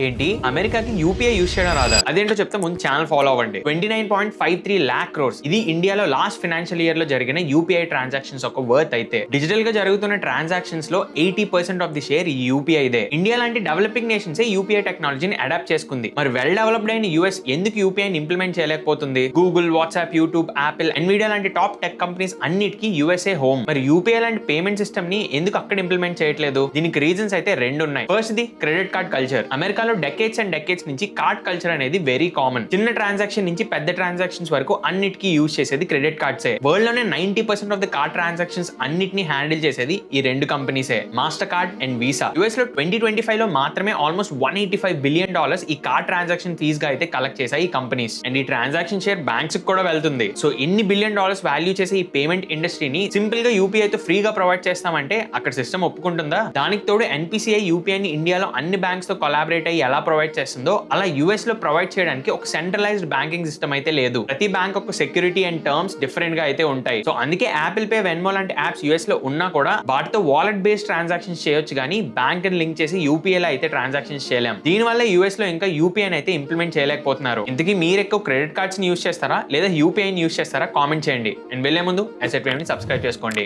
ఏంటి అమెరికాకి UPI use చేయడం రాదా? అదేంటో చెప్తే ముందు ఛానల్ ఫాలో అవ్వండి. 29.53 lakh crores ఇది ఇండియాలో లాస్ట్ ఫైనాన్షియల్ ఇయర్ లో జరిగిన యూపీఐ ట్రాన్సాక్షన్స్ ఒక వర్త్ అయితే డిజిటల్ గా జరుగుతున్న ట్రాన్సాక్షన్స్ లో 80% ఆఫ్ ది షేర్ ఈ యూపీఐ దే. ఇండియా లాంటి డెవలపింగ్ నేషన్స్ యూపీఐ టెక్నాలజీని అడాప్ట్ చేసుకుంది. మరి వెల్ డెవలప్డ్ అయిన యూఎస్ ఎందుకు యూపీఐని ఇంప్లిమెంట్ చేయలేకపోతుంది? Google, WhatsApp, YouTube, Apple, Nvidia లాంటి టాప్ టెక్ కంపెనీస్ అన్నిటికీ యూఎస్ఏ హోమ్. మరి యూపీఐ లాంటి పేమెంట్ సిస్టమ్ ని ఎందుకు అక్కడ ఇంప్లిమెంట్ చేయట్లేదు? దీనికి రీజన్స్ అయితే రెండు ఉన్నాయి. First the credit card culture. అమెరికాలో డెకేడ్స్ అండ్ డెకేడ్స్ నుంచి కార్డ్ కల్చర్ అనేది వెరీ కామన్. చిన్న ట్రాన్సాక్షన్ నుంచి పెద్ద ట్రాన్సాక్షన్స్ వరకు అన్నిటికీ యూజ్ చేసేది క్రెడిట్ కార్డ్సే. వరల్డ్ లోనే 90% ఆఫ్ ద కార్డ్ ట్రాన్సాక్షన్స్ అన్నిటిని హ్యాండిల్ చేసేది ఈ రెండు కంపెనీసే, Mastercard and Visa. US లో 2025 లో మాత్రమే ఆల్మోస్ట్ $185 బిలియన్ ఈ కార్డ్ ట్రాన్సాక్షన్ ఫీజ్ గా అయితే కలెక్ట్ చేశాయి ఈ కంపెనీస్. అండ్ ఈ ట్రాన్సాక్షన్ షేర్ బ్యాంక్స్ కూడా వెళ్తుంది. సో ఇన్ని $1 బిలియన్ వాల్యూ చేసే ఈ పేమెంట్ ఇండస్ట్రీని సింపుల్ గా యూపీఐ తో ఫ్రీగా ప్రొవైడ్ చేస్తామంటే అక్కడ సిస్టమ్ ఒప్పుకుంటుందా? దానికి తోడు ఎన్పిసిఐ యూపీఐ ని ఇండియాలో అన్ని బ్యాంక్స్ తో కొలాబరేట్ అయ్యి ఎలా ప్రొవైడ్ చేస్తుందో అలా యూఎస్ లో ప్రొవైడ్ చేయడానికి ఒక సెంట్రలైజ్డ్ బ్యాంకింగ్ సిస్టమ్ అయితే లేదు. ప్రతి బ్యాంక్ ఒక సెక్యూరిటీ అండ్ టర్మ్స్ డిఫరెంట్ గా అయితే ఉంటాయి. సో అందుకే యాపిల్ పే, వెన్మో లాంటి యాప్స్ యూఎస్ లో ఉన్నా కూడా వాటితో వాలెట్ బేస్డ్ ట్రాన్సాక్షన్స్ చేయొచ్చు, కానీ బ్యాంక్ ని లింక్ చేసి యూపీఐ లో అయితే ట్రాన్సాక్షన్స్ చేయలేం. దీని వల్ల యూఎస్ లో ఇంకా యూపీఐ అయితే ఇంప్లిమెంట్ చేయలేకపోతున్నారు. ఇంతకీ మీరు ఎక్కువ క్రెడిట్ కార్డ్స్ ని యూస్ చేస్తారా లేదా యూపీఐ ని యూస్ చేస్తారా? కామెంట్ చేయండి. అండ్ వెళ్లే ముందు అసెట్ ని సబ్స్క్రైబ్ చేసుకోండి.